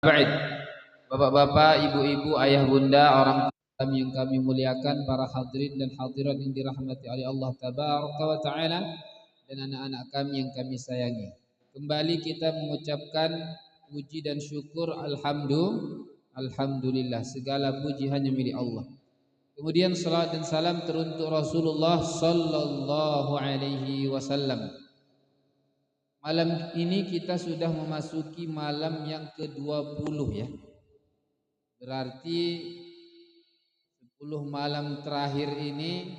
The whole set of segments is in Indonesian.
Baik, bapak-bapak, ibu-ibu, ayah bunda, orang tua kami yang kami muliakan, para hadirin dan hadirat yang dirahmati oleh Allah Tabaraka wa Ta'ala, dan anak-anak kami yang kami sayangi. Kembali kita mengucapkan puji dan syukur Alhamdulillah, segala puji hanya milik Allah. Kemudian salat dan salam teruntuk Rasulullah sallallahu alaihi wasallam. Malam ini kita sudah memasuki malam yang ke-20 ya. Berarti 10 malam terakhir ini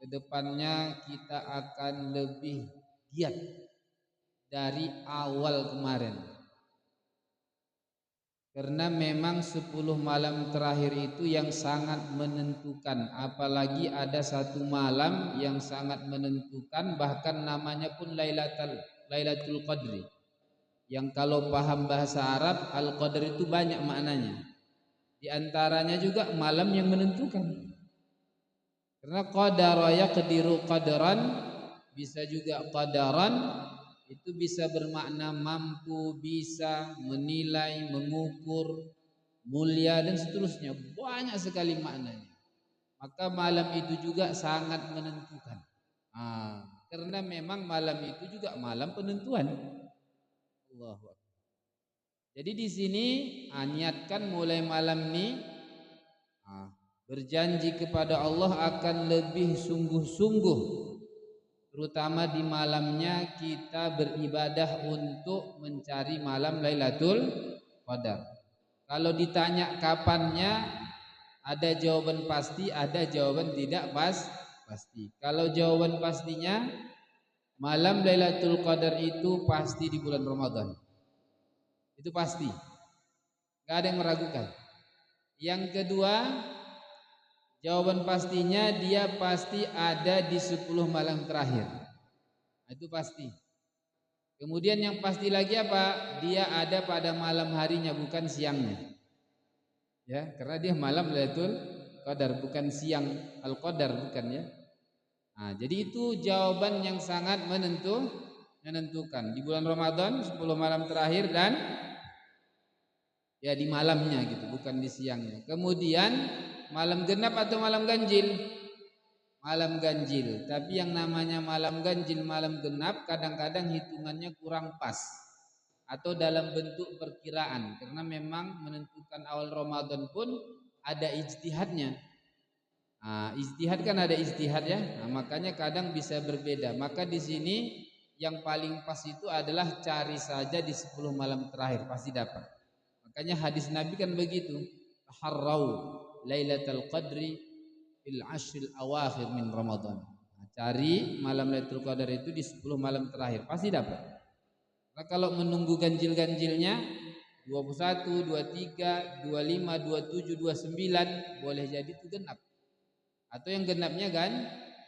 kedepannya kita akan lebih giat dari awal kemarin. Karena memang 10 malam terakhir itu yang sangat menentukan. Apalagi ada satu malam yang sangat menentukan, bahkan namanya pun Lailatul Qadri. Yang kalau paham bahasa Arab, Al-Qadr itu banyak maknanya. Di antaranya juga malam yang menentukan. Karena qadara yaqdiru qadran, bisa juga qadaran, itu bisa bermakna mampu, bisa, menilai, mengukur, mulia dan seterusnya. Banyak sekali maknanya. Maka malam itu juga sangat menentukan. Karena memang malam itu juga malam penentuan. Allahu Akbar. Jadi di sini niatkan mulai malam ini berjanji kepada Allah akan lebih sungguh-sungguh, terutama di malamnya kita beribadah untuk mencari malam Lailatul Qadar. Kalau ditanya kapannya, ada jawaban pasti, ada jawaban tidak pasti. Kalau jawaban pastinya, malam Lailatul Qadar itu pasti di bulan Ramadan. Itu pasti, gak ada yang meragukan. Yang kedua, jawaban pastinya dia pasti ada di 10 malam terakhir. Itu pasti. Kemudian yang pasti lagi apa? Dia ada pada malam harinya, bukan siangnya. Ya, karena dia malam Lailatul Qadar, bukan siang Al-Qadar, bukan ya. Jadi itu jawaban yang sangat menentukan. Di bulan Ramadan 10 malam terakhir dan ya di malamnya gitu, bukan di siangnya. Kemudian malam genap atau malam ganjil? Malam ganjil. Tapi yang namanya malam ganjil, malam genap kadang-kadang hitungannya kurang pas atau dalam bentuk perkiraan, karena memang menentukan awal Ramadan pun ada ijtihadnya. Ijtihad kan ada ijtihad ya. Makanya kadang bisa berbeda. Maka di sini yang paling pas itu adalah cari saja di 10 malam terakhir, pasti dapat. Makanya hadis Nabi kan begitu, taharrau lailatul qadri fil ashril awakhir min Ramadan. Cari malam Lailatul Qadar itu di 10 malam terakhir, pasti dapat. Nah, kalau menunggu ganjil-ganjilnya 21, 23, 25, 27, 29 boleh jadi itu genap. Atau yang genapnya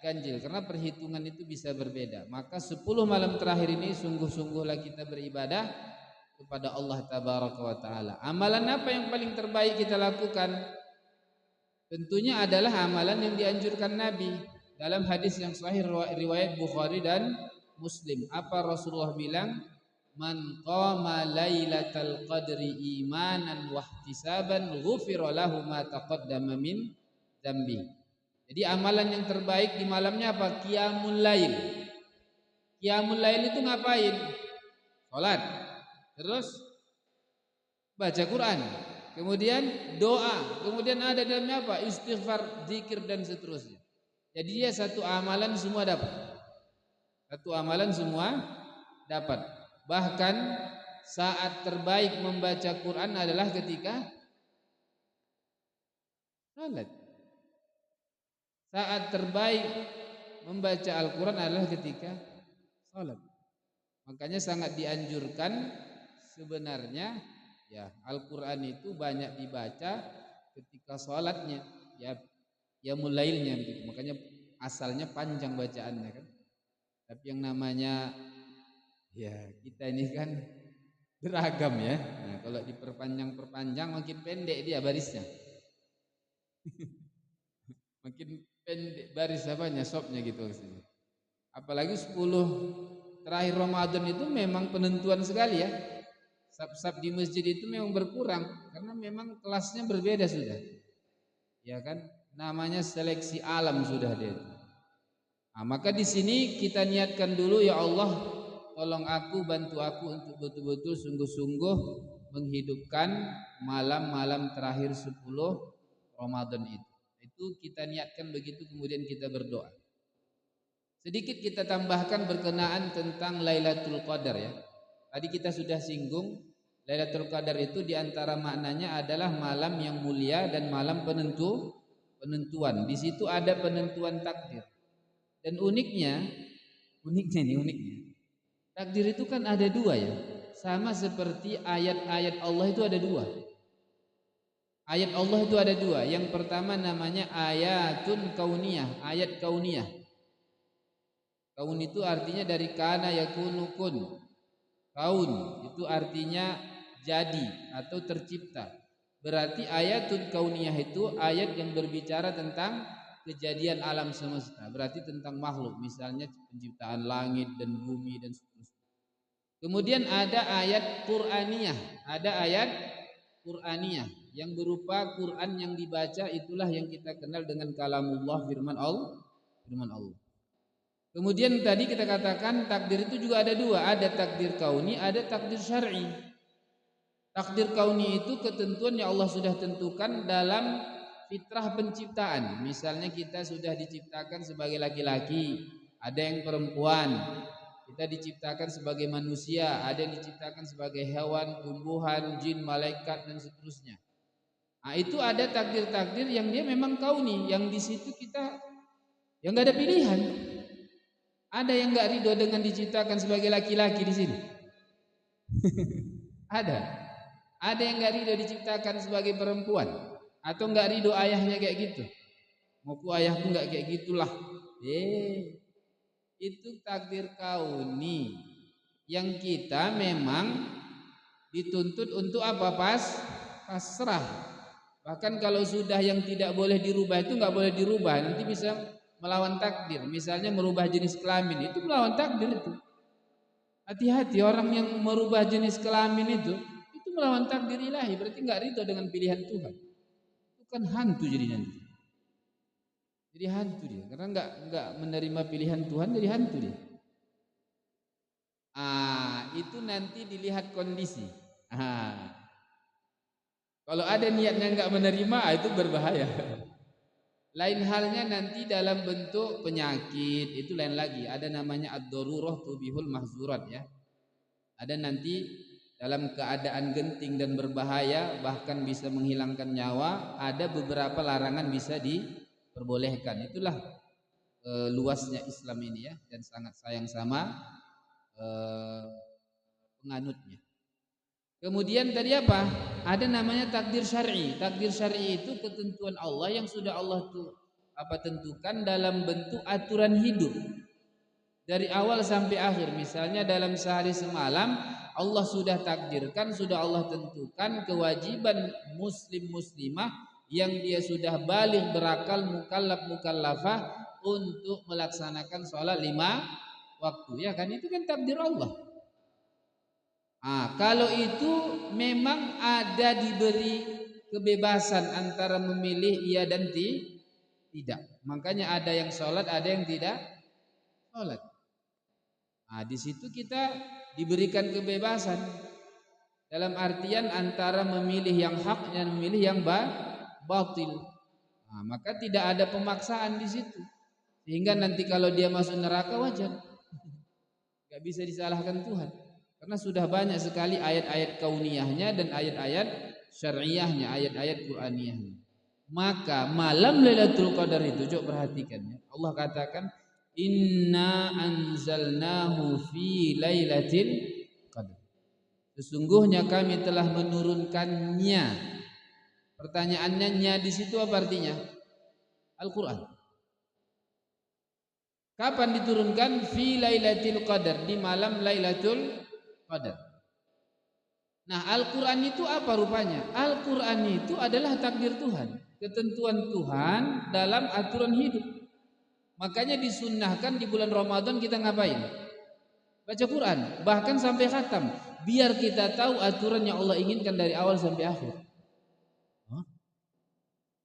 ganjil, karena perhitungan itu bisa berbeda. Maka 10 malam terakhir ini sungguh-sungguhlah kita beribadah kepada Allah Tabaraka wa Ta'ala. Amalan apa yang paling terbaik kita lakukan? Tentunya adalah amalan yang dianjurkan Nabi. Dalam hadis yang sahih riwayat Bukhari dan Muslim, apa Rasulullah bilang? Man qama lailatal qadri imanan wahtisaban ghufira lahu ma taqaddama min dzambi. Jadi amalan yang terbaik di malamnya apa? Qiyamul lail. Qiyamul lail itu ngapain? Salat. Terus baca Quran, kemudian doa, kemudian ada dalamnya apa? Istighfar, zikir dan seterusnya. Jadi dia satu amalan semua dapat. Satu amalan semua dapat. Bahkan saat terbaik membaca Quran adalah ketika salat. Saat terbaik membaca Al-Quran adalah ketika salat. Makanya sangat dianjurkan sebenarnya ya Al-Quran itu banyak dibaca ketika sholatnya, ya mulailnya begitu. Makanya asalnya panjang bacaannya kan. Tapi yang namanya ya kita ini kan beragam ya. Nah, kalau diperpanjang makin pendek dia barisnya. Makin pendek baris apanya, sopnya gitu maksudnya. Apalagi 10 terakhir Ramadan itu memang penentuan sekali ya. Saf-saf di masjid itu memang berkurang karena memang kelasnya berbeda sudah. Ya kan? Namanya seleksi alam sudah dia. Nah, maka di sini kita niatkan dulu, ya Allah, tolong aku, bantu aku untuk betul-betul sungguh-sungguh menghidupkan malam-malam terakhir 10 Ramadan itu. Itu kita niatkan begitu, kemudian kita berdoa. Sedikit kita tambahkan berkenaan tentang Lailatul Qadar ya. Tadi kita sudah singgung, Lailatul Qadar itu diantara maknanya adalah malam yang mulia dan malam penentuan. Di situ ada penentuan takdir. Dan uniknya, takdir itu kan ada dua ya. Sama seperti ayat-ayat Allah itu ada dua. Ayat Allah itu ada dua. Yang pertama namanya ayatun kauniyah, ayat kauniyah. Kaun itu artinya dari kana yakunu kun. Kaun itu artinya jadi atau tercipta. Berarti ayatun kauniyah itu ayat yang berbicara tentang kejadian alam semesta, berarti tentang makhluk, misalnya penciptaan langit dan bumi dan seterusnya. Kemudian ada ayat Qur'aniyah, yang berupa Quran yang dibaca, itulah yang kita kenal dengan kalamullah, firman Allah. Kemudian tadi kita katakan takdir itu juga ada dua, ada takdir kauni, ada takdir syar'i. Takdir kauni itu ketentuan yang Allah sudah tentukan dalam fitrah penciptaan. Misalnya kita sudah diciptakan sebagai laki-laki, ada yang perempuan. Kita diciptakan sebagai manusia, ada yang diciptakan sebagai hewan, tumbuhan, jin, malaikat dan seterusnya. Nah, itu ada takdir-takdir yang dia memang kauni, yang di situ kita yang enggak ada pilihan. Ada yang enggak ridho dengan diciptakan sebagai laki-laki di sini? Ada yang enggak ridho diciptakan sebagai perempuan? Atau enggak ridho ayahnya kayak gitu? Mauku ayahku enggak kayak gitulah. Itu takdir kauni yang kita memang dituntut untuk apa? Pasrah. Bahkan kalau sudah yang tidak boleh dirubah itu enggak boleh dirubah, nanti bisa melawan takdir. Misalnya merubah jenis kelamin, itu melawan takdir itu. Hati-hati orang yang merubah jenis kelamin itu melawan takdir ilahi, berarti enggak ridho dengan pilihan Tuhan. Kan hantu jadi nanti. Jadi hantu dia karena enggak menerima pilihan Tuhan, jadi hantu dia. Itu nanti dilihat kondisi. Kalau ada niatnya enggak menerima, itu berbahaya. Lain halnya nanti dalam bentuk penyakit, itu lain lagi. Ada namanya ad-darurah tubihul mahzurat ya. Ada nanti dalam keadaan genting dan berbahaya, bahkan bisa menghilangkan nyawa, ada beberapa larangan bisa diperbolehkan. Itulah luasnya Islam ini ya, dan sangat sayang sama penganutnya. Kemudian tadi apa? Ada namanya takdir syar'i. Takdir syar'i itu ketentuan Allah yang sudah Allah tentukan dalam bentuk aturan hidup dari awal sampai akhir. Misalnya dalam sehari semalam Allah sudah takdirkan, sudah Allah tentukan kewajiban muslim muslimah yang dia sudah balik berakal mukallaf mukallafah untuk melaksanakan sholat 5 waktu. Ya kan, itu kan takdir Allah. Kalau itu memang ada diberi kebebasan antara memilih iya dan tidak. Makanya ada yang sholat, ada yang tidak sholat. Di situ kita diberikan kebebasan dalam artian antara memilih yang hak dan memilih yang batil. Maka tidak ada pemaksaan di situ. Sehingga nanti kalau dia masuk neraka wajar. Gak bisa disalahkan Tuhan. Karena sudah banyak sekali ayat-ayat kauniyahnya dan ayat-ayat syar'iyahnya, ayat-ayat Qur'aniyahnya. Maka malam Lailatul Qadar itu, coba perhatikan ya. Allah katakan inna anzalnahu fi lailatul qadar. Sesungguhnya kami telah menurunkannya. Pertanyaannya, nya di situ apa artinya? Al-Qur'an. Kapan diturunkan? Fi lailatul qadar, di malam Lailatul Qadar. Nah, Al-Qur'an itu apa rupanya? Al-Qur'an itu adalah takdir Tuhan, ketentuan Tuhan dalam aturan hidup. Makanya disunnahkan di bulan Ramadan kita ngapain? Baca Quran, bahkan sampai khatam, biar kita tahu aturan yang Allah inginkan dari awal sampai akhir.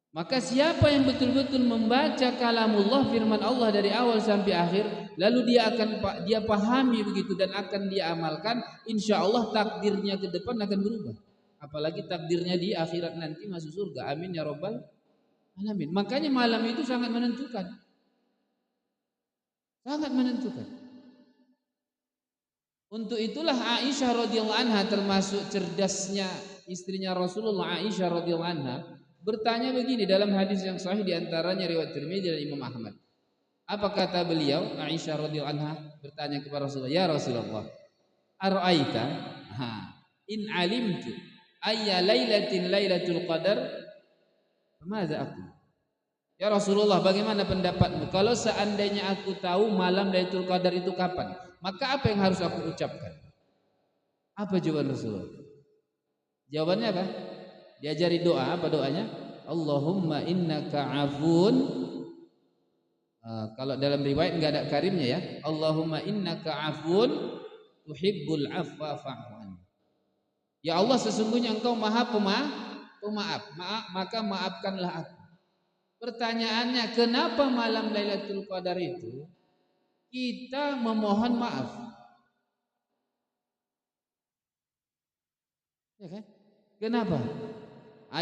Maka siapa yang betul-betul membaca kalamullah, firman Allah dari awal sampai akhir, lalu dia pahami begitu dan akan dia amalkan, insya Allah takdirnya ke depan akan berubah. Apalagi takdirnya di akhirat nanti masuk surga. Amin ya rabbal alamin. Makanya malam itu sangat menentukan. Sangat menentukan. Untuk itulah Aisyah radhiyallahu anha, termasuk cerdasnya istrinya Rasulullah, Aisyah radhiyallahu anha, bertanya begini dalam hadis yang sahih, diantaranya riwayat Tirmidzi dan Imam Ahmad. Apa kata beliau? Aisyah radhiyallahu anha bertanya kepada Rasulullah, ya Rasulullah, ara'aita in alimtu ayya lailatin lailatul qadar famadza aqul? Ya Rasulullah, bagaimana pendapatmu kalau seandainya aku tahu malam Lailatul Qadar itu kapan, maka apa yang harus aku ucapkan? Apa jawaban Rasulullah? Jawabannya apa? Diajari doa. Apa doanya? Allahumma innaka afun. Kalau dalam riwayat enggak ada karimnya ya. Allahumma innaka afun tuhibbul afwa fa'fu anni. Ya Allah, sesungguhnya Engkau Maha pemaaf, maka maafkanlah aku. Pertanyaannya, kenapa malam Lailatul Qadar itu kita memohon maaf? Ya kan? Kenapa?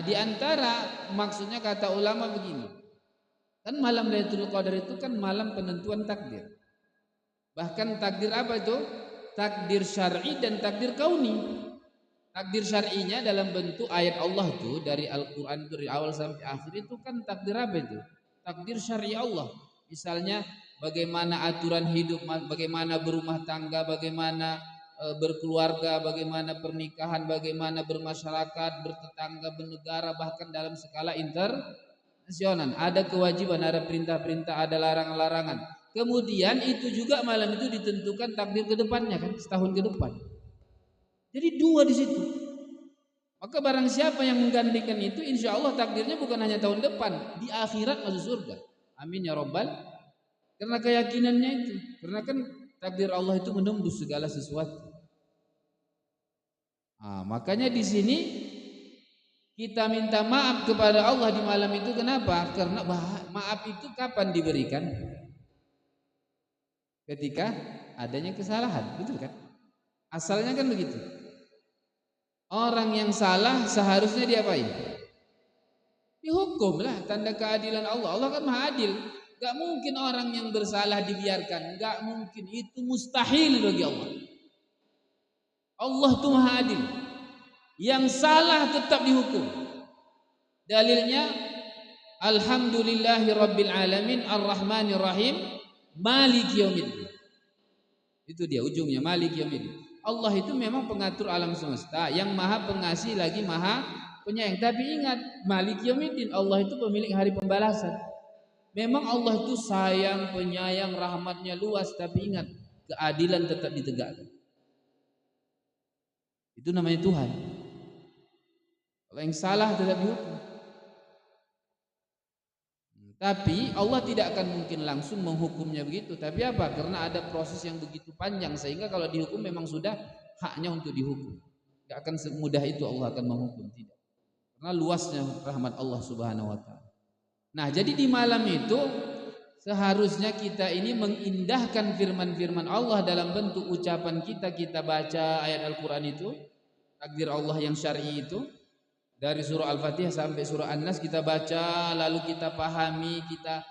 Di antara maksudnya kata ulama begini. Kan malam Lailatul Qadar itu kan malam penentuan takdir. Bahkan takdir apa itu? Takdir syar'i dan takdir kauni. Takdir syar'inya dalam bentuk ayat Allah itu dari Al-Quran dari awal sampai akhir itu kan takdir apa itu? Takdir syar'i Allah. Misalnya bagaimana aturan hidup, bagaimana berumah tangga, bagaimana berkeluarga, bagaimana pernikahan, bagaimana bermasyarakat, bertetangga, bernegara, bahkan dalam skala internasional. Ada kewajiban, ada perintah-perintah, ada larangan-larangan. Kemudian itu juga malam itu ditentukan takdir ke depannya kan, setahun ke depan. Jadi dua di situ. Maka barang siapa yang menggantikan itu, insya Allah takdirnya bukan hanya tahun depan, di akhirat masuk surga. Amin ya rabbal. Karena keyakinannya itu. Karena kan takdir Allah itu menembus segala sesuatu. Makanya di sini kita minta maaf kepada Allah di malam itu. Kenapa? Karena maaf itu kapan diberikan? Ketika adanya kesalahan, betul kan? Asalnya kan begitu. Orang yang salah seharusnya diapain? Dihukum lah, tanda keadilan Allah. Allah kan maha adil. Gak mungkin orang yang bersalah dibiarkan. Gak mungkin, itu mustahil bagi Allah. Allah itu maha adil. Yang salah tetap dihukum. Dalilnya Alhamdulillahi Rabbil Alamin Ar-Rahmanir Rahim Maliki Yaumiddin. Itu dia ujungnya, Maliki Yaumiddin. Allah itu memang pengatur alam semesta, yang maha pengasih lagi maha penyayang. Tapi ingat, Malik Yaumiddin, Allah itu pemilik hari pembalasan. Memang Allah itu sayang, penyayang, rahmatnya luas. Tapi ingat, keadilan tetap ditegakkan. Itu namanya Tuhan. Kalau yang salah tetap dihukum. Tapi Allah tidak akan mungkin langsung menghukumnya begitu. Tapi apa? Karena ada proses yang begitu panjang, sehingga kalau dihukum memang sudah haknya untuk dihukum. Tidak akan semudah itu Allah akan menghukum, tidak. Karena luasnya rahmat Allah Subhanahu wa taala. Nah, jadi di malam itu seharusnya kita ini mengindahkan firman-firman Allah dalam bentuk ucapan kita baca ayat Al-Qur'an itu, takdir Allah yang syar'i itu. Dari surah Al-Fatihah sampai surah An-Nas kita baca, lalu kita pahami, kita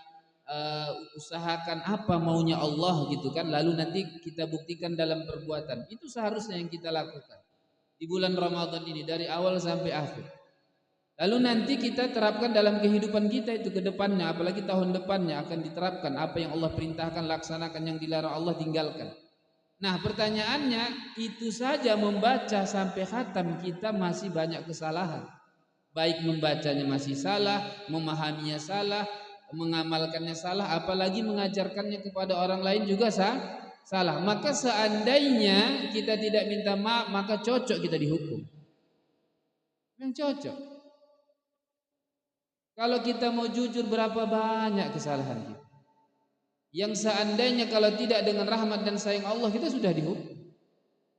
usahakan apa maunya Allah gitu kan, lalu nanti kita buktikan dalam perbuatan. Itu seharusnya yang kita lakukan di bulan Ramadan ini dari awal sampai akhir. Lalu nanti kita terapkan dalam kehidupan kita itu ke depannya, apalagi tahun depannya akan diterapkan apa yang Allah perintahkan, laksanakan, yang dilarang Allah tinggalkan. Nah, pertanyaannya, itu saja membaca sampai khatam kita masih banyak kesalahan. Baik membacanya masih salah, memahaminya salah, mengamalkannya salah, apalagi mengajarkannya kepada orang lain juga salah. Maka seandainya kita tidak minta maaf, maka cocok kita dihukum. Yang cocok. Kalau kita mau jujur, berapa banyak kesalahan kita. yang seandainya kalau tidak dengan rahmat dan sayang Allah kita sudah dihukum.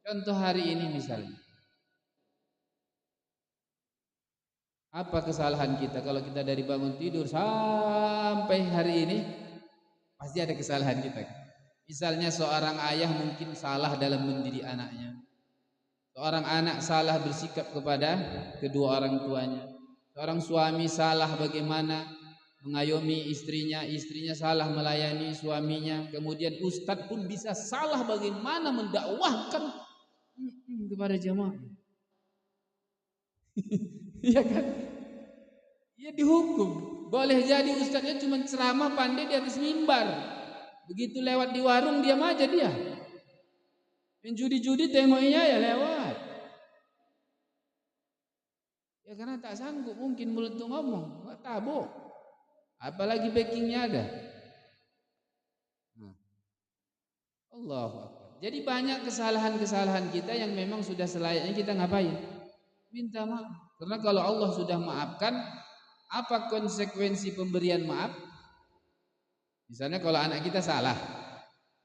Contoh hari ini misalnya, apa kesalahan kita kalau kita dari bangun tidur sampai hari ini pasti ada kesalahan kita. Misalnya seorang ayah mungkin salah dalam mendidik anaknya, seorang anak salah bersikap kepada kedua orang tuanya, seorang suami salah bagaimana mengayomi istrinya, istrinya salah melayani suaminya, kemudian ustadz pun bisa salah bagaimana mendakwahkan kepada jamaah. Iya kan? Ia dihukum. Boleh jadi ustadznya cuma ceramah pandai di atas mimbar. Begitu lewat di warung diam aja dia. Yang judi-judi tengoknya ya lewat. Ya karena tak sanggup mungkin mulut tuh ngomong, nggak tabuk. Apalagi backingnya ada. Allahu Akbar. Jadi banyak kesalahan-kesalahan kita yang memang sudah selayaknya kita ngapain? Minta maaf. Karena kalau Allah sudah maafkan, apa konsekuensi pemberian maaf? Misalnya kalau anak kita salah,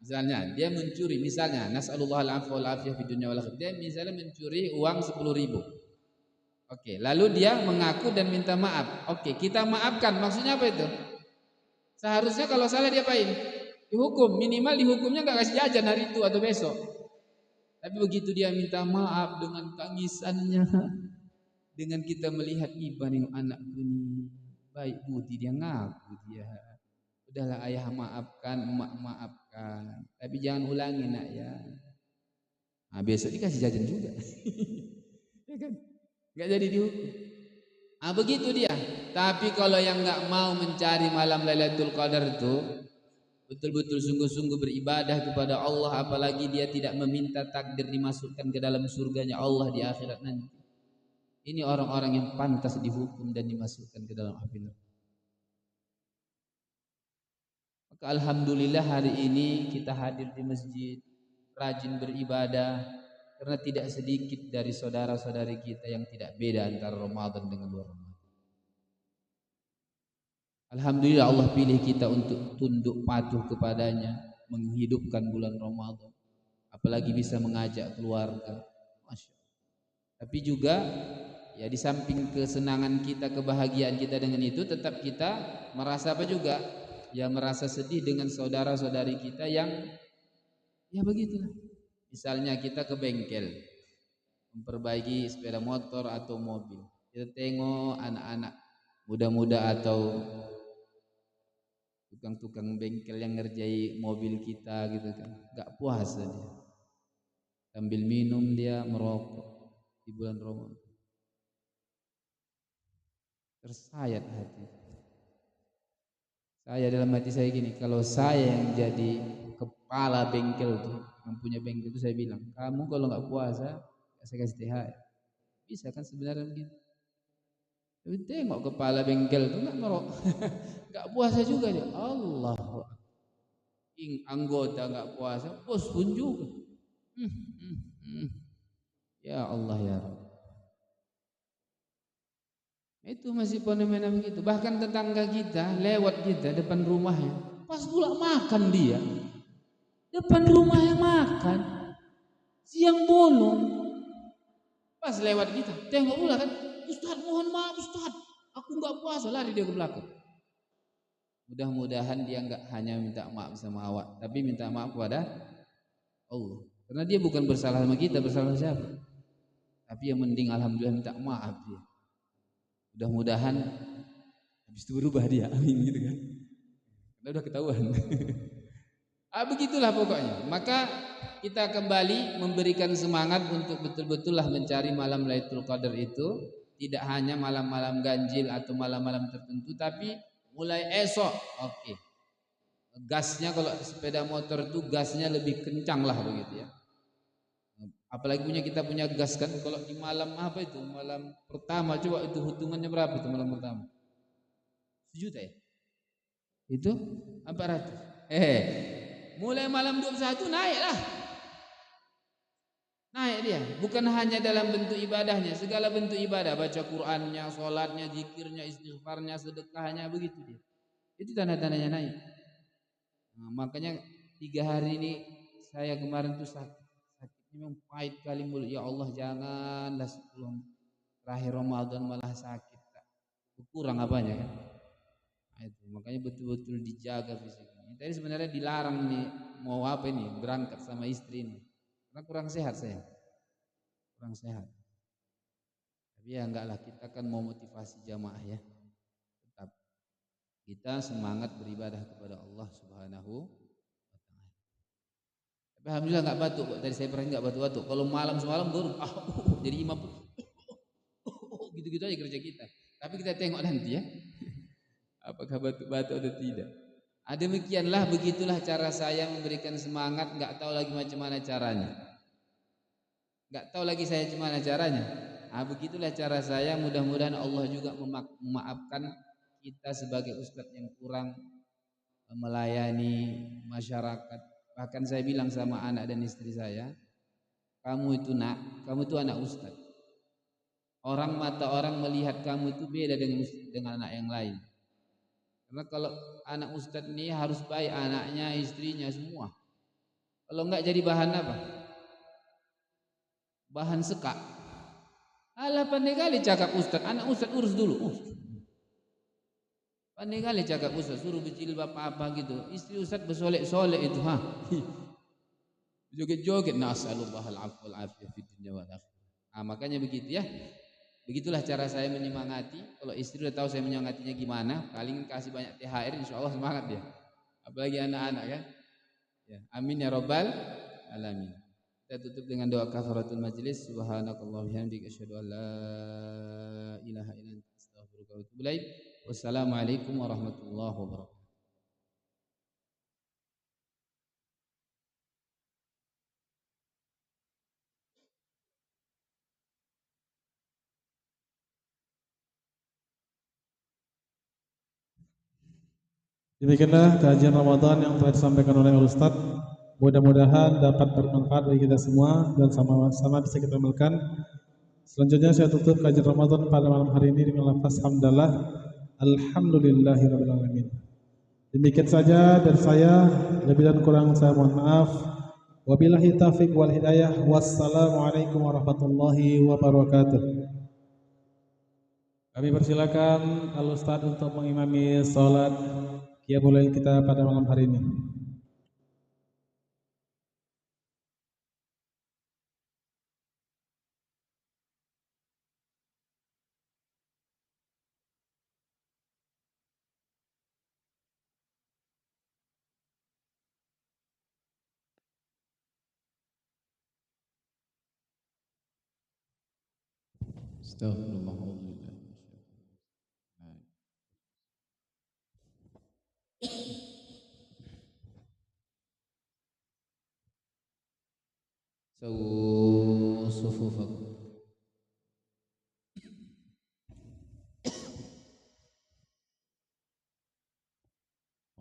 misalnya dia mencuri, misalnya nas'alullah al-afwa wal afiyah fid dunya wal akhirah, dia misalnya mencuri uang 10.000. Oke, lalu dia mengaku dan minta maaf. Oke, kita maafkan. Maksudnya apa itu? Seharusnya kalau salah dia apain? Dihukum, minimal dihukumnya nggak kasih jajan hari itu atau besok. Tapi begitu dia minta maaf dengan tangisannya, dengan kita melihat ibadah anakku ini baik budi, dia ngaku dia. Udahlah ayah maafkan, emak maafkan, tapi jangan ulangi nak ya. Nah, besok dikasih jajan juga. Ya kan? Nggak jadi dihukum. Ah begitu dia. Tapi kalau yang nggak mau mencari malam Lailatul Qadar itu betul-betul sungguh-sungguh beribadah kepada Allah, apalagi dia tidak meminta takdir dimasukkan ke dalam surganya Allah di akhirat nanti. Ini orang-orang yang pantas dihukum dan dimasukkan ke dalam api neraka. Maka alhamdulillah hari ini kita hadir di masjid, rajin beribadah, karena tidak sedikit dari saudara-saudari kita yang tidak beda antara Ramadan dengan luar Ramadan. Alhamdulillah Allah pilih kita untuk tunduk patuh kepadanya, menghidupkan bulan Ramadan, apalagi bisa mengajak keluarga. Masya Allah. Tapi juga ya di samping kesenangan kita, kebahagiaan kita dengan itu, tetap kita merasa apa juga? Ya merasa sedih dengan saudara-saudari kita yang ya begitulah. Misalnya kita ke bengkel memperbaiki sepeda motor atau mobil, kita tengok anak-anak muda-muda atau tukang-tukang bengkel yang ngerjai mobil kita gitu kan, gak puasa dia, sambil minum dia merokok di bulan Ramadan. Tersayat hati saya, dalam hati saya gini, kalau saya yang jadi kepala bengkel tuh, yang punya bengkel itu, saya bilang, kamu kalau nggak puasa saya kasih THR. Bisa kan sebenarnya begitu. Tapi tengok kepala bengkel tuh nggak merokok, nggak puasa juga dia. Allah, anggota nggak puasa, bos pun juga. Ya Allah ya Rabb. Itu masih fenomena begitu. Bahkan tetangga kita lewat kita depan rumahnya, pas pula makan dia, depan rumahnya makan, siang bolong, pas lewat kita, tengok pula kan, Ustaz mohon maaf Ustaz, aku nggak puasa, lari dia ke belakang. Mudah-mudahan dia nggak hanya minta maaf sama awak, tapi minta maaf kepada Allah, karena dia bukan bersalah sama kita, bersalah sama siapa? Tapi yang mending alhamdulillah minta maaf dia. Mudah-mudahan habis itu berubah dia, amin gitu kan. Karena udah ketahuan. Begitulah pokoknya. Maka kita kembali memberikan semangat untuk betul-betullah mencari malam Lailatul Qadar itu, tidak hanya malam-malam ganjil atau malam-malam tertentu, tapi mulai esok. Oke. Gasnya kalau sepeda motor itu gasnya lebih kencang lah begitu ya. Apalagi kita punya gas kan, kalau di malam apa itu, malam pertama, coba itu hitungannya berapa itu malam pertama? 1 juta ya? Itu 400. Mulai malam 21 naik lah. Naik dia, bukan hanya dalam bentuk ibadahnya, segala bentuk ibadah, baca Qur'annya, sholatnya, zikirnya, istighfarnya, sedekahnya, begitu dia. Itu tanda-tandanya naik. Nah, makanya 3 hari ini saya kemarin tuh sakitnya memang pahit kali mulut. Ya Allah, janganlah sebelum terakhir Ramadan malah sakit. Kurang apanya kan? Nah, itu makanya betul-betul dijaga fisiknya. Tadi sebenarnya dilarang nih, mau apa ini, berangkat sama istri ini karena kurang sehat saya, kurang sehat. Tapi ya enggak lah, kita kan mau motivasi jamaah ya, tetap kita semangat beribadah kepada Allah Subhanahu wa Ta'ala. Tapi alhamdulillah enggak batuk kok. Tadi saya pernah enggak batuk-batuk. Kalau malam semalam baru jadi imam gitu-gitu aja kerja kita. Tapi kita tengok nanti ya, apakah batuk-batuk atau tidak. Demikianlah, begitulah cara saya memberikan semangat. Enggak tahu lagi macam mana caranya. Enggak tahu lagi saya macam mana caranya. Begitulah cara saya. Mudah-mudahan Allah juga memaafkan kita sebagai ustadz yang kurang melayani masyarakat. Bahkan saya bilang sama anak dan istri saya, kamu itu anak ustadz. Mata orang melihat kamu itu beda dengan anak yang lain. Karena kalau anak ustadz ini harus baik anaknya, istrinya semua. Kalau enggak jadi bahan apa? Bahan sekak. Alah, pandai kali cakap ustadz. Anak ustadz urus dulu. Pandai kali cakap ustadz, suruh berjilbab apa gitu. Istri ustadz bersolek-solek itu, joget-joget. Nasallullahal afwal afiyah fid dunya wal akhirah. Makanya begitu ya. Begitulah cara saya menyemangati. Kalau istri udah tahu saya menyemangatinya gimana, paling kasih banyak THR, insya Allah semangat dia. Apalagi anak-anak kan. Ya, amin ya rabbal alamin. Kita tutup dengan doa kafaratul majlis. Subhanakallahumma wa bihamdika asyhadu an la ilaha illa anta astaghfiruka wa atubu ilaik. Wassalamualaikum warahmatullahi wabarakatuh. Demikianlah kajian Ramadan yang telah disampaikan oleh Ustaz. Mudah-mudahan dapat bermanfaat bagi kita semua dan sama-sama bisa kita amalkan. Selanjutnya saya tutup kajian Ramadan pada malam hari ini dengan lafaz hamdalah, alhamdulillahirabbil alamin. Demikian saja dari saya, lebih dan kurang saya mohon maaf. Wabillahi taufiq wal hidayah. Wassalamualaikum warahmatullahi wabarakatuh. Kami persilakan Al Ustaz untuk mengimami salat Qiyamul Lail kita pada malam hari ini. Astagfirullahaladzim. Sufufakum.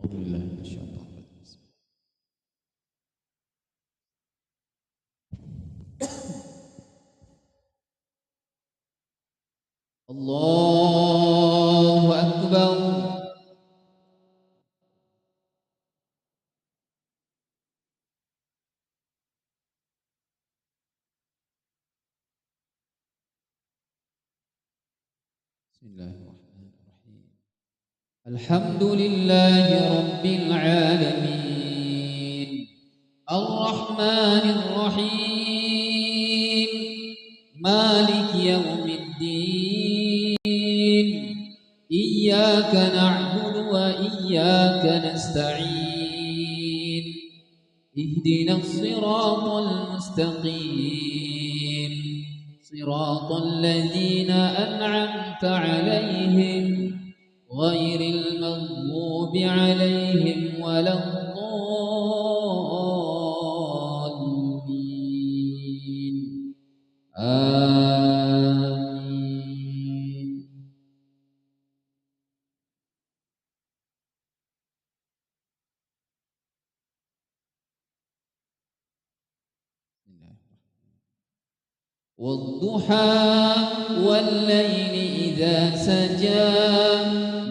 Alhamdulillah, masyaallah. Allahu akbar. Bismillahirrahmanirrahim. Alhamdulillahi rabbil alamin. Ar-Rahmanir Rahim. Malik yaumiddin. Iyyaka na'budu wa iyyaka nasta'in. Ihdinas siratal mustaqim. Siratal ladzina an'amta 'alaihim ghairil maghdubi 'alaihim waladdallin. Amin. والضحى والليل إذا سجى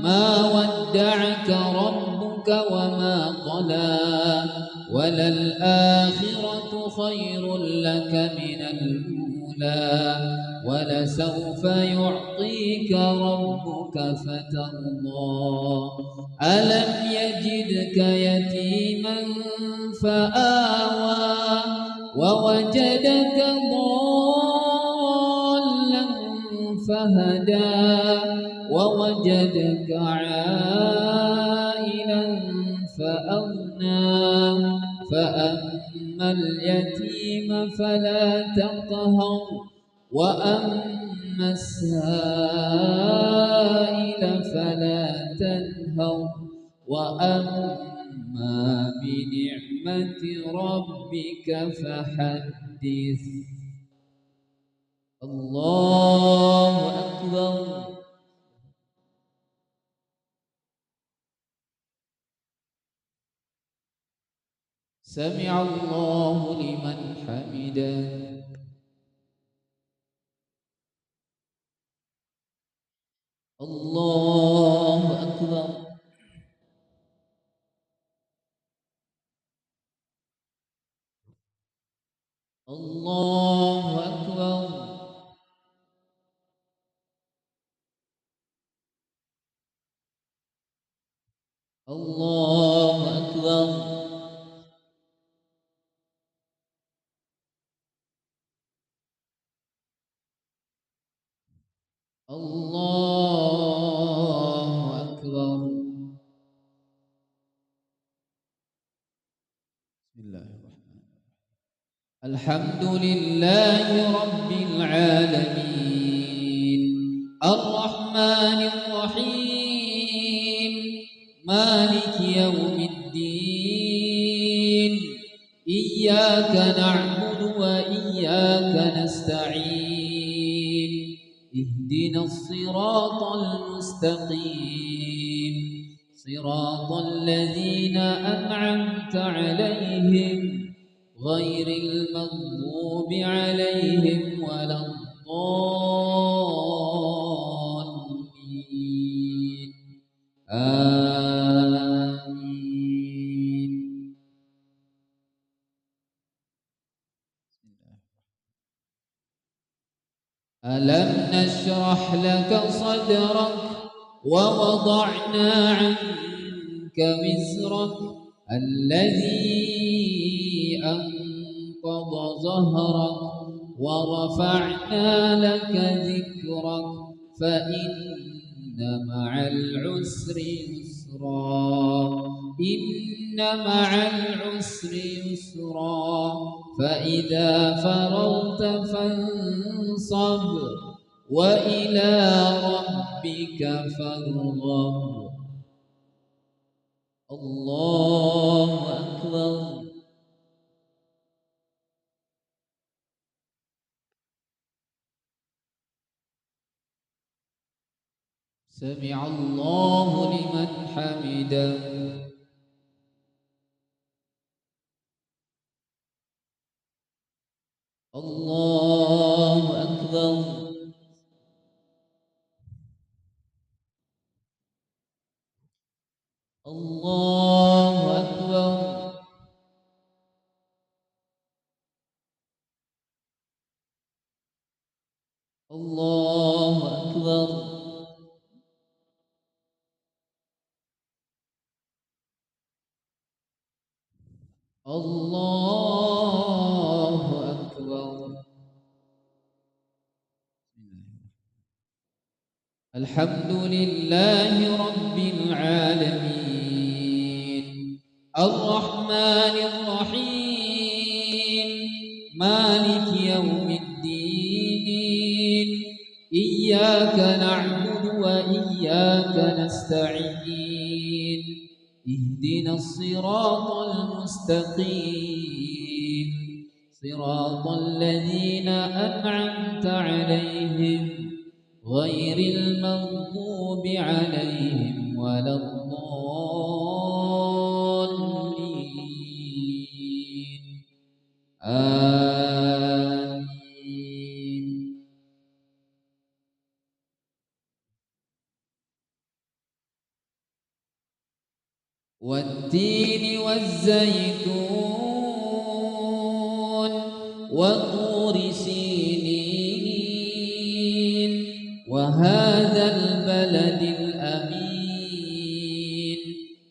ما ودعك ربك وما قلى صلاة وللآخرة خير لك من الأولى ولسوف يعطيك ربك فترضى ألم يجدك يتيما فآوى ووجدك ضالا فهدى ووجدك عائلا فأغنى فأما اليتيم فلا تقهر وأما السائل فلا تنهر وأما بنعمة ربك فحدث. الله أكبر. سمع الله لمن حمده. الله أكبر. الله أكبر. الله أكبر. الله أكبر. بسم الله الرحمن الرحيم. الحمد لله رب العالمين الرحمن الرحيم مالك يوم الدين إياك نعبد وإياك نستعين اهدنا الصراط المستقيم صراط الذين أنعمت عليهم غير المغضوب عليهم ولا الضالين آمين. ألم نشرح لك صدرك ووضعنا عنك وزرك الذي أنقض ظهرك ورفعنا لك ذكرك فإن مع العسر يسرا إن مع العسر يسرا فإذا فرغت فانصب وإلى ربك فارغب. الله أكبر. سمع الله لمن حمده. الله أكبر. الله أكبر. الله أكبر. الله أكبر. الحمد لله رب العالمين الرحمن الرحيم مالك يوم الدين إياك نعبد وإياك نستعين اهدنا الصراط المستقيم صراط الذين أنعمت عليهم غير المغضوب عليهم ولا الضالين آمين. والتين والزيتون وطور سينين وهذا البلد الأمين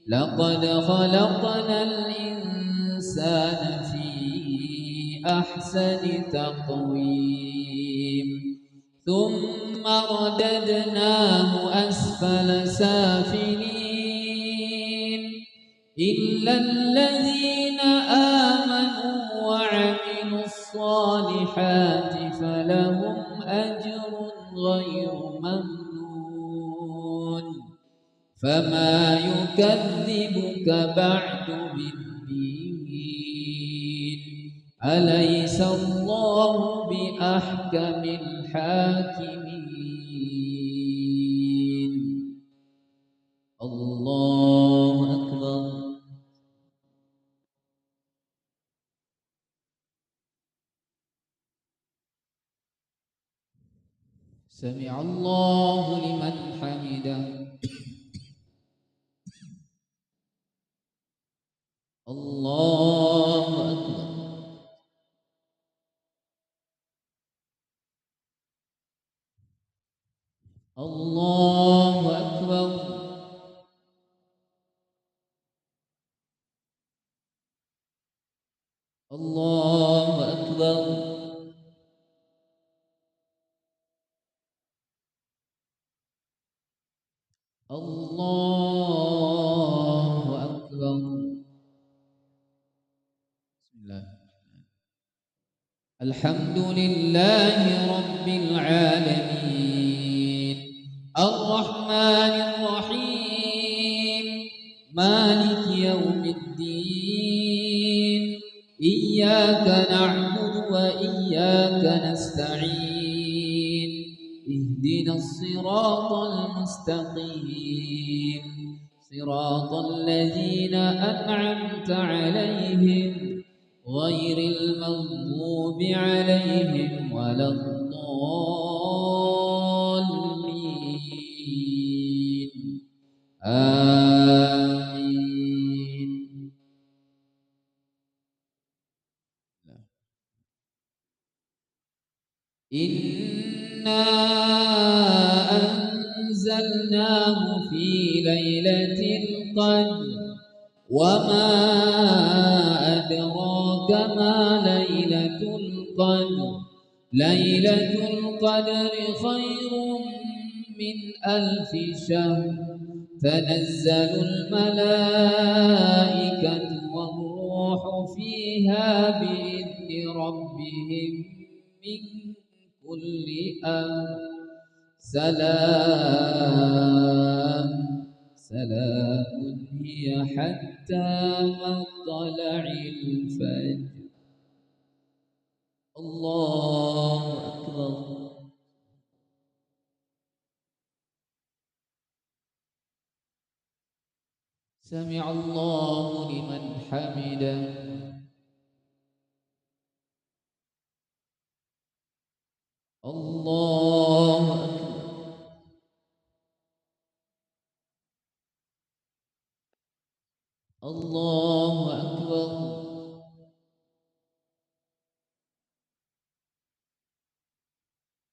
لقد خلقنا الإنسان في أحسن تقويم ثم رددناه أسفل سافلين إلا الذين آمنوا وعملوا الصالحات فلهم أجر غير ممنون فما يكذبك بعد بالدين أليس الله بأحكم الحاكمين الله أكبر سمع الله لمن حمده الله أكبر الله أكبر الله أكبر الله أكبر بسم الله الحمد لله رب العالمين الرحمن الرحيم مالك يوم الدين إياك نعبد وإياك نستعين اهدنا الصراط المستقيم صراط الذين أنعمت عليهم غير المغضوب عليهم ولا الضالين آمين إنا أنزلناه في ليلة القدر وما أدراك ما ليلة القدر ليلة القدر خير من 1000 شهر تنزل الملائكة والروح فيها بإذن ربهم من كل أمر سلام هي حتى مطلع الفجر الله أكبر سمع الله لمن حمده الله أكبر الله أكبر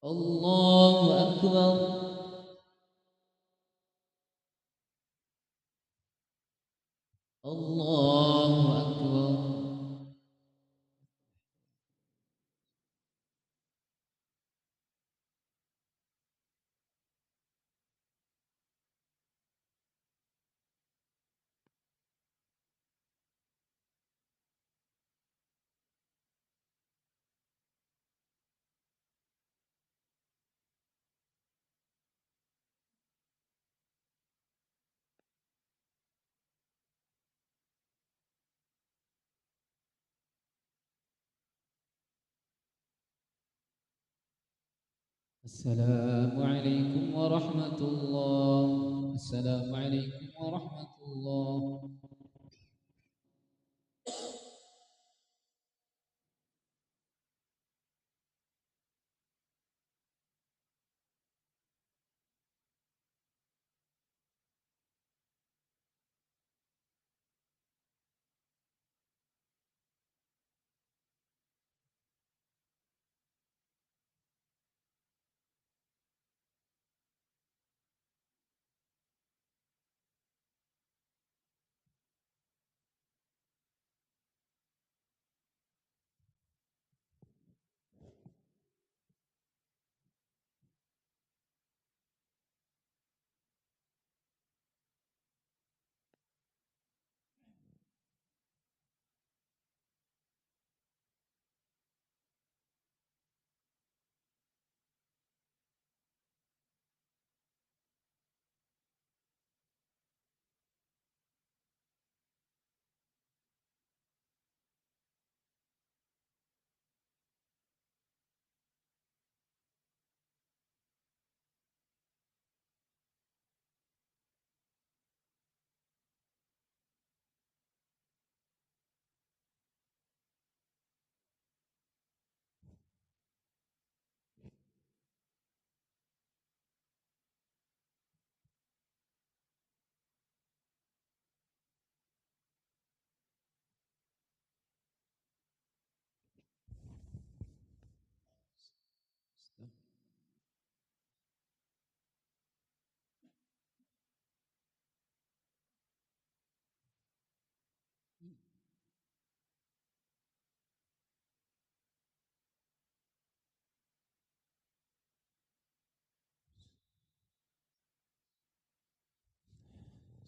الله أكبر الله أكبر السلام عليكم ورحمة الله السلام عليكم ورحمة الله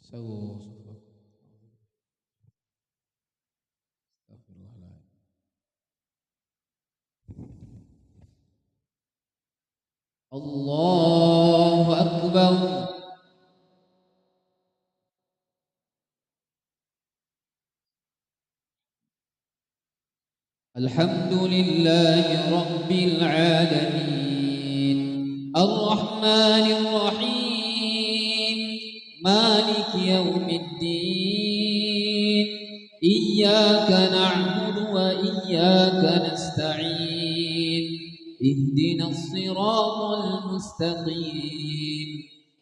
Sawu sufuh. Astagfirullahaladzim. Allahu Akbar. Alhamdulillahi Rabbil Alamin. Ar-Rahmanir Rahim. Maliki Yawmiddin. Iyyaka na'budu wa iyyaka nasta'in. Ihdinas siratal mustaqim.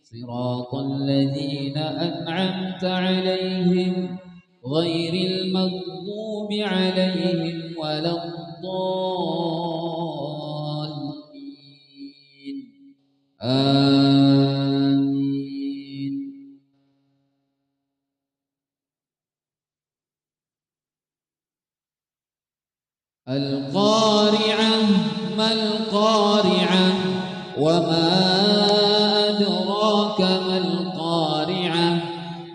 Siratal ladzina an'amta 'alaihim ghairil maghdubi 'alaihim waladdallin. Amin. Al-Qari'ah mal-Qari'ah wa ma adraka mal-Qari'ah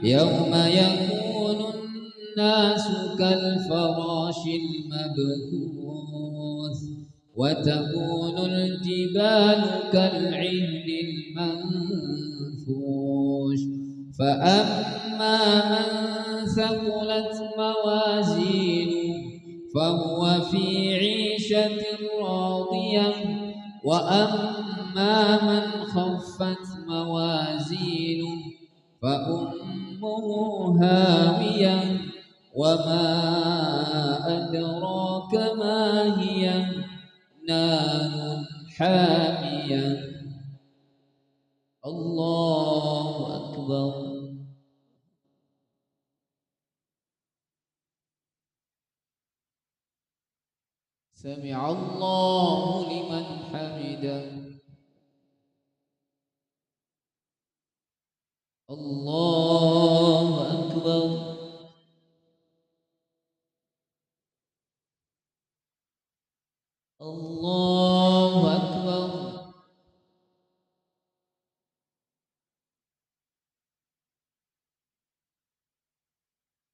yawma yakunu an-nasu kal-farashil mabthuth wa takunu al-jibalu kal-'ihnil manfush fa amma man thaqulat mawazinuhu فهو في عيشة راضية وأما من خفت موازينه فأمه هاوية وما أدراك ما هي نار حامية. الله أكبر. سمع الله لمن حمده. الله أكبر. الله أكبر.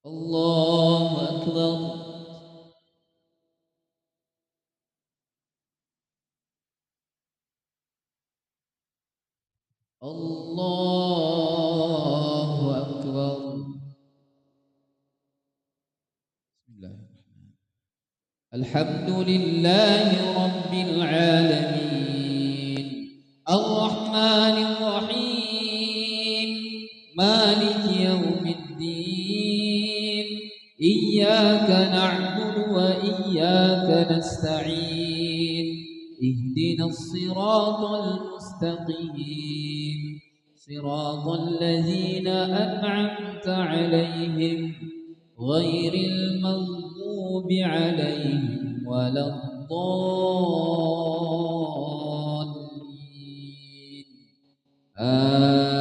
الله أكبر. الله أكبر. بسم الله الرحمن الرحيم. الحمد لله رب العالمين الرحمن الرحيم مالك يوم الدين إياك نعبد وإياك نستعين اهدنا الصراط المستقيم صراط الذين أنعمت عليهم غير المغضوب عليهم ولا الضالين. آمين.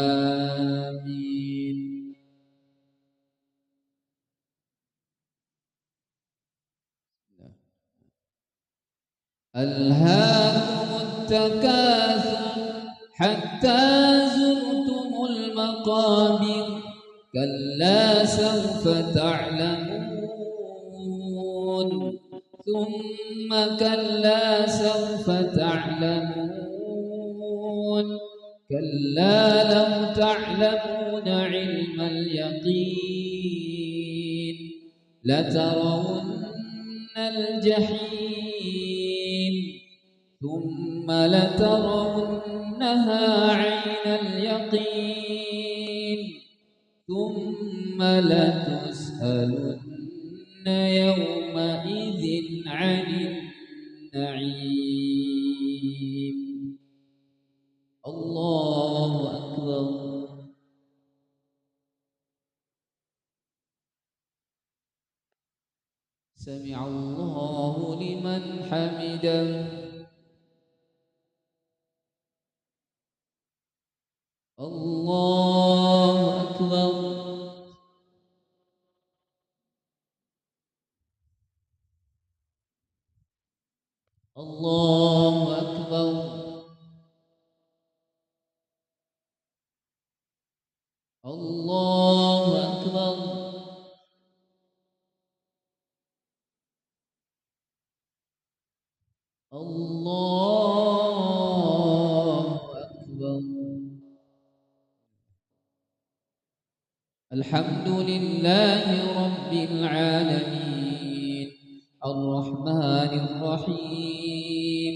ألهاكم التكاثر حتى زرتم المقابر كلا سوف تعلمون ثم كلا سوف تعلمون كلا لو تعلمون علم اليقين لترون الجحيم ثم لترونها عين اليقين ثم لتسألن يومئذ عن النعيم. الله أكبر. سمع الله لمن حمده. الله أكبر. الله أكبر. الله أكبر. الله أكبر. الحمد لله رب العالمين الرحمن الرحيم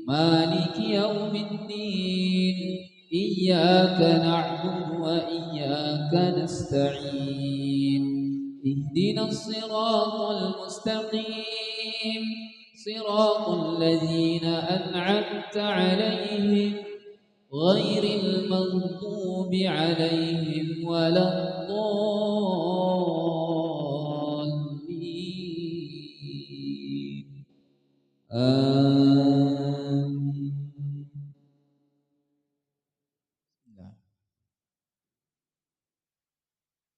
مالك يوم الدين إياك نعبد وإياك نستعين اهدنا الصراط المستقيم صراط الذين أنعمت عليهم غير المغضوب عليهم ولا الضالين آمين.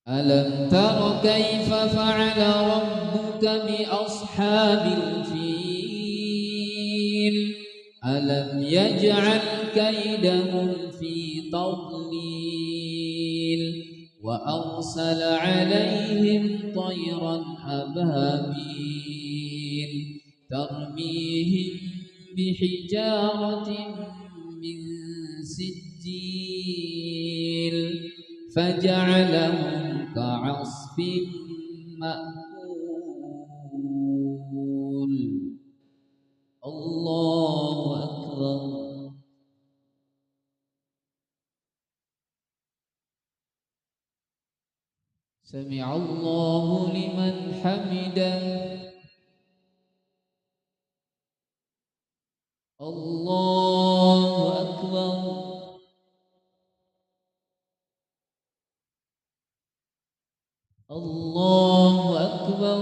ألم تر كيف فعل ربك بأصحاب الفيل ألم يجعل كيدهم في تضليل وأرسل عليهم طيرا أبابيل ترميهم بحجارة من سجيل فجعلهم كعصف مأكول. الله أكبر. سمع الله لمن حمده. الله أكبر. الله أكبر.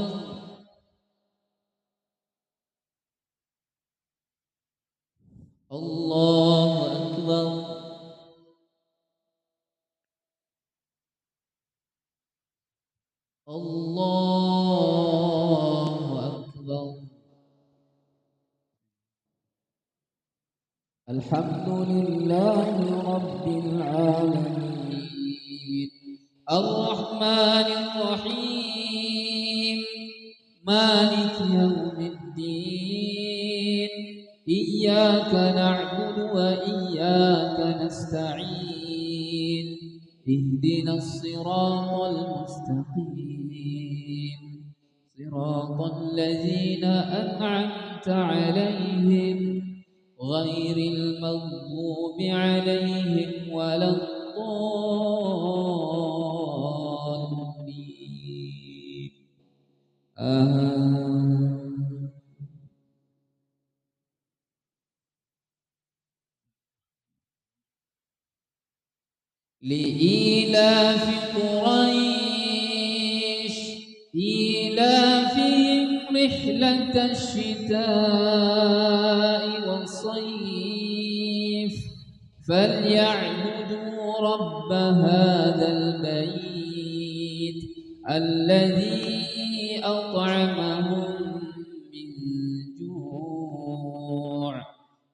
الله أكبر. الله أكبر. الحمد لله رب العالمين الرحمن الرحيم مالك يوم الدين إياك نعبد وإياك نستعين اهدنا الصراط المستقيم صراط الذين أنعمت عليهم غير المغضوب عليهم ولا الضالين آمين. لإيلاف قريش إيلافهم رحلة الشتاء والصيف فليعبدوا رب هذا البيت الذي أطعمهم من جوع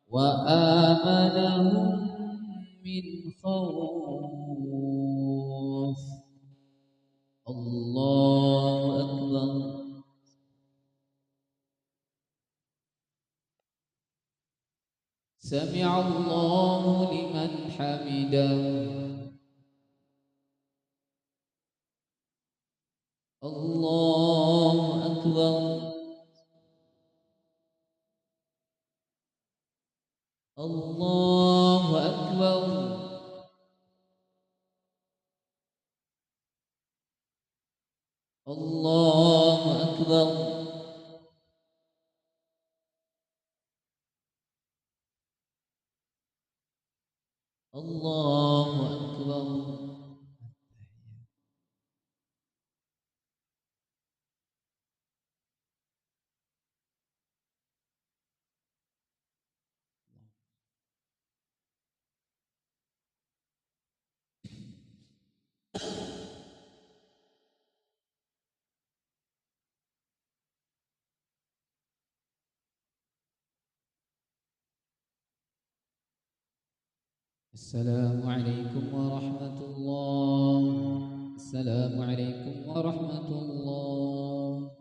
وآمنهم من خوف. الله أكبر. سمع الله لمن حمده. الله أكبر. الله أكبر. الله أكبر. الله أكبر. السلام عليكم ورحمة الله. Assalamualaikum warahmatullahi.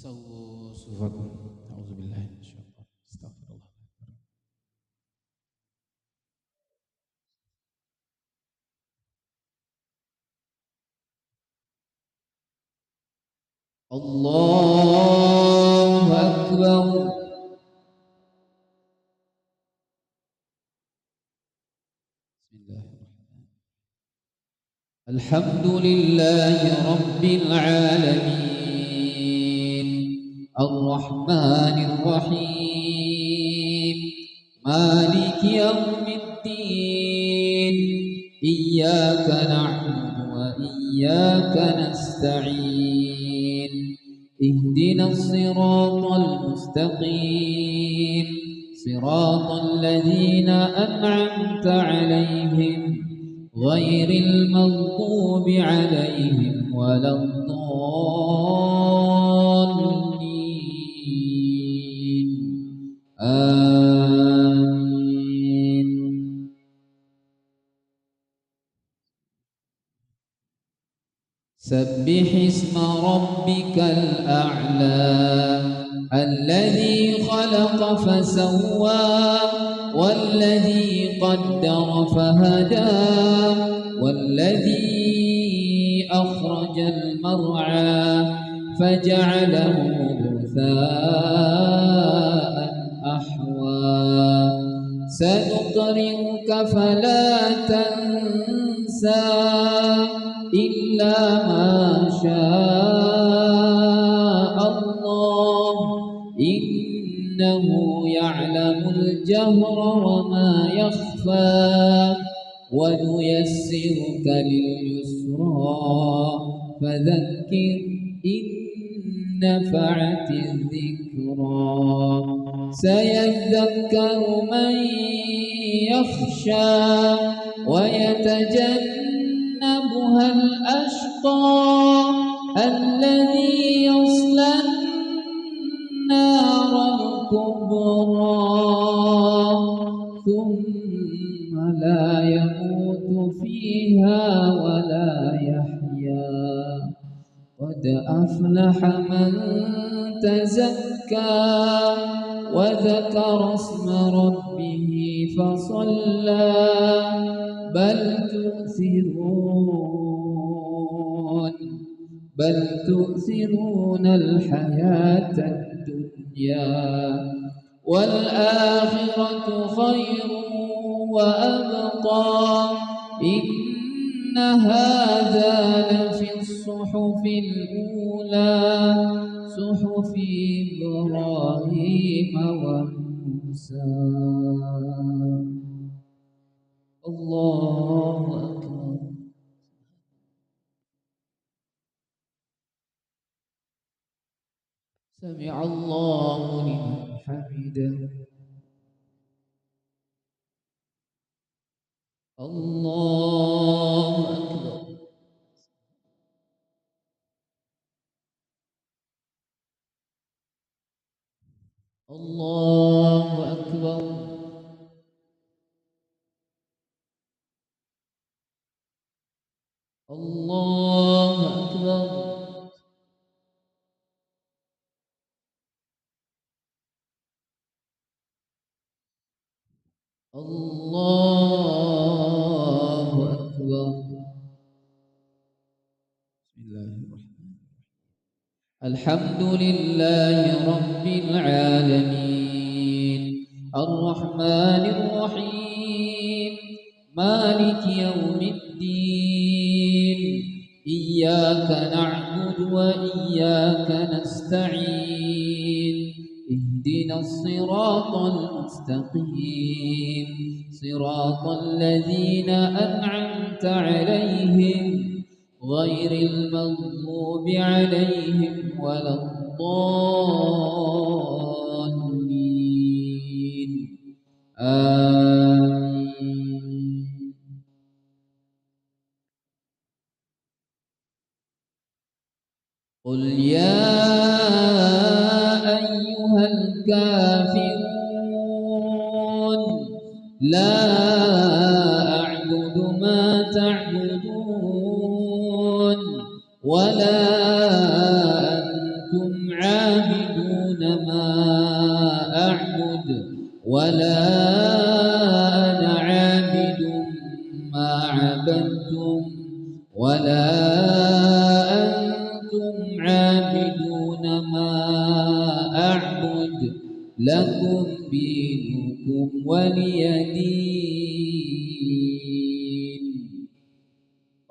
سووا صفوفكم. أعوذ بالله من الشيطان. استغفر الله. Allahu Akbar. Bismillahirrahmanirrahim. Alhamdulillahi Rabbil Alamin, Ar-Rahmanir Rahim, Maliki Yawmiddin, Iyyaka na'budu wa iyyaka nasta'in, Ihdinas siratal mustaqim, Siratal ladzina an'amta 'alaihim ghairil maghdubi 'alaihim waladdallin. Amin. Sabbih isma rabbikal a'la alladhi khalaqa fasawwa والذي قدر فهدى والذي أخرج المرعى فجعله غثاء أحوى سنقرئك فلا تنسى إلا ما شاء الله إنه يعلم الجهر وما يخفى ونيسرك لليسرى فذكر إن نفعت الذكرى سيذكر من يخشى ويتجنبها الأشقى الذي يصلى النار الكبرى ثم لا يموت فيها ولا يحيا قد أفلح من تزكى وذكر اسم ربه فصلى بل تؤثرون الحياة الدنيا والآخرة خير وأبقى إن هذا لفي الصحف الأولى صحف إبراهيم وموسى. سمع الله لمن حمده الله أكبر الله أكبر الله أكبر الله أكبر. بسم الله الرحمن الرحيم. الحمد لله رب العالمين الرحمن الرحيم مالك يوم الدين إياك نعبد وإياك نستعين اهدنا الصراط المستقيم صراط الذين أنعمت عليهم غير المغضوب عليهم ولا الضالين آمين. قل يا أيها الكافرون لا أعبد ما تعبدون ولا أنتم عابدون ما أعبد ولا أنا عابد ما عبدتم ولا أنتم عابدون ما أعبد لكم دينكم ولي دين.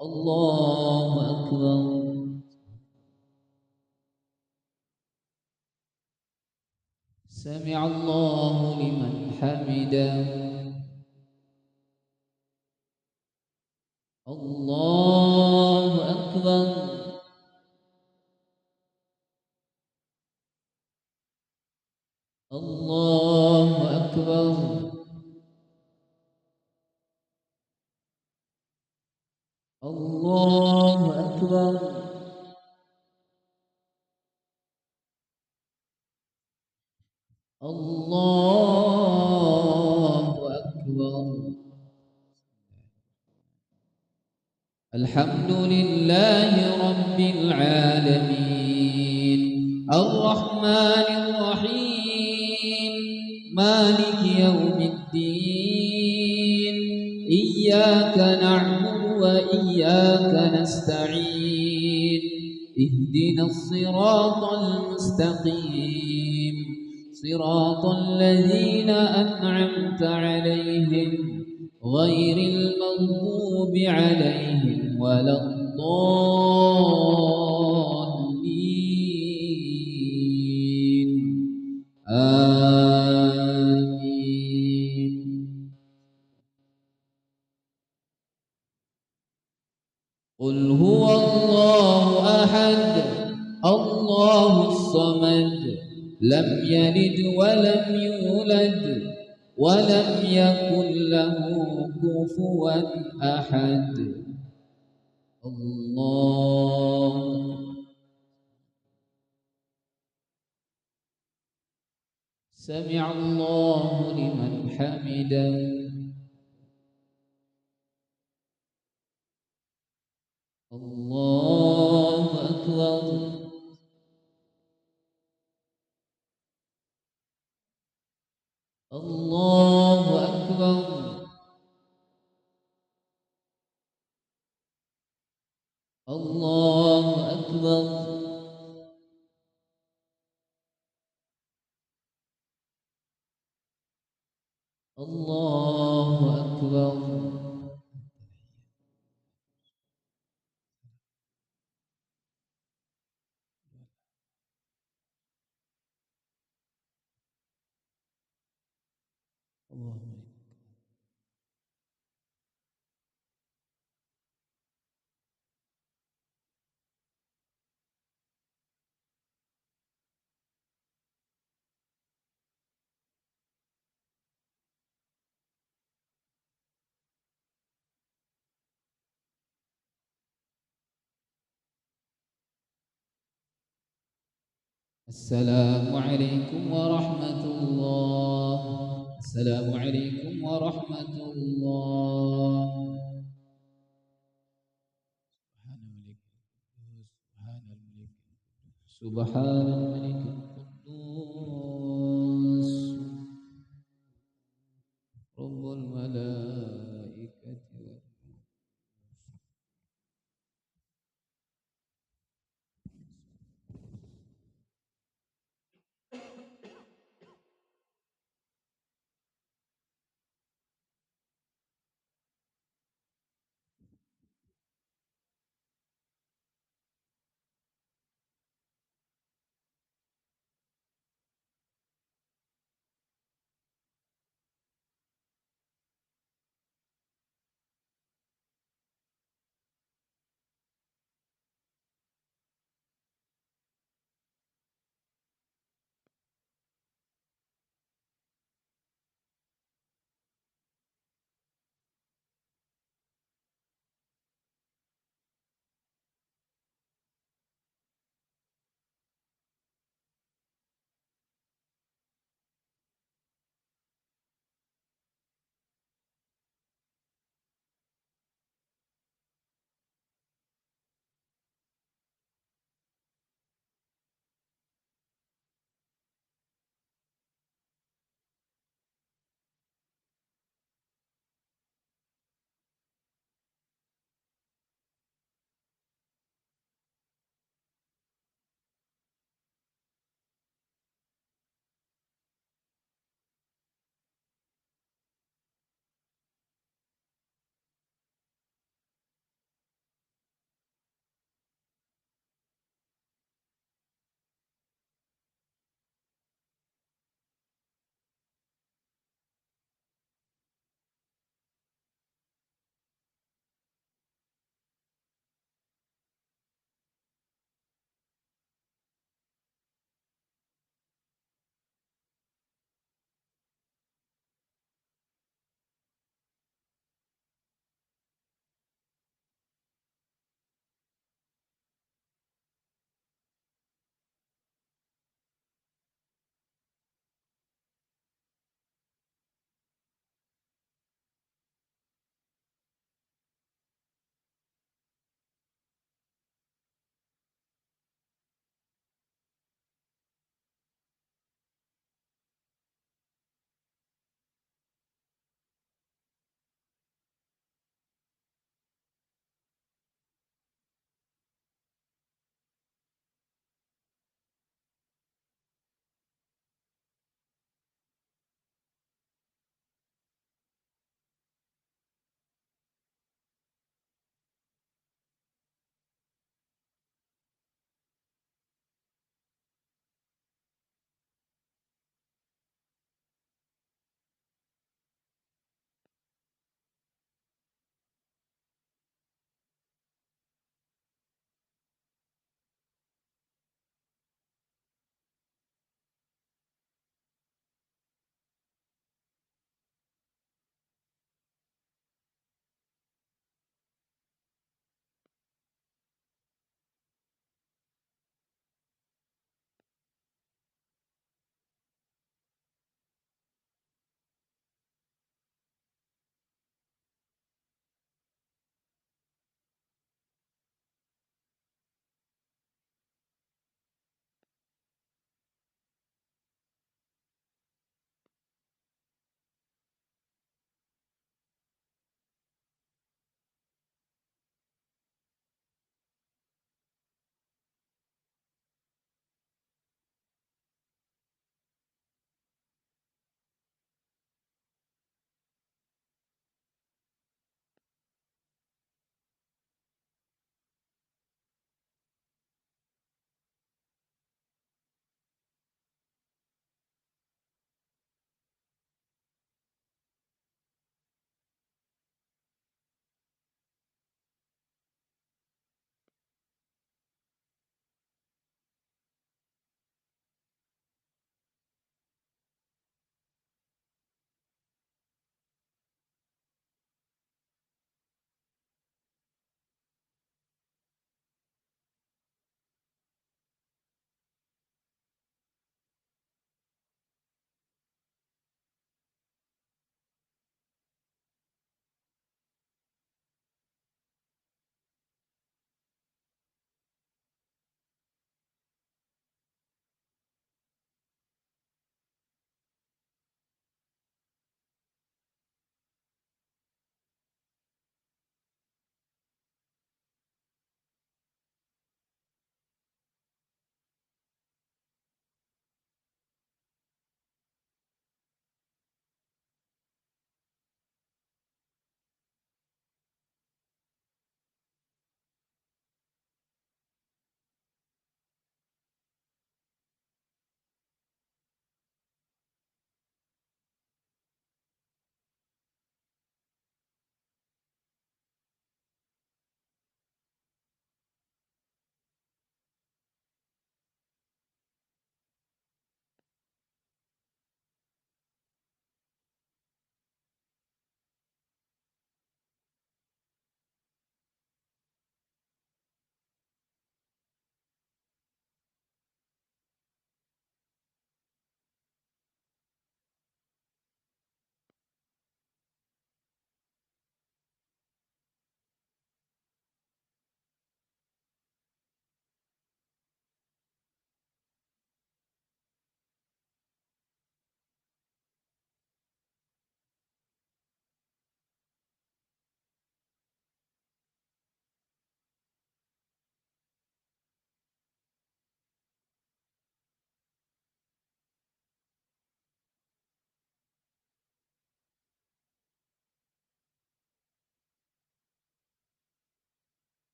الله أكبر. سمع الله لمن حمده الله أكبر. الله أكبر. الله أكبر. الله أكبر. الحمد لله رب العالمين الرحمن الرحيم مالك يوم الدين إياك نعبد وإياك نستعين اهدنا الصراط المستقيم صراط الذين أنعمت عليهم غير المغضوب عليهم ولا الضالين آمين. قل هو الله أحد الله الصمد لم يلد ولم يولد ولم يكن له كفوا أحد. الله. سمع الله لمن حمده الله أكبر. الله أكبر. الله أكبر. الله أكبر. اللهم Assalamualaikum warahmatullahi. Assalamualaikum warahmatullahi. Subhanal Malik.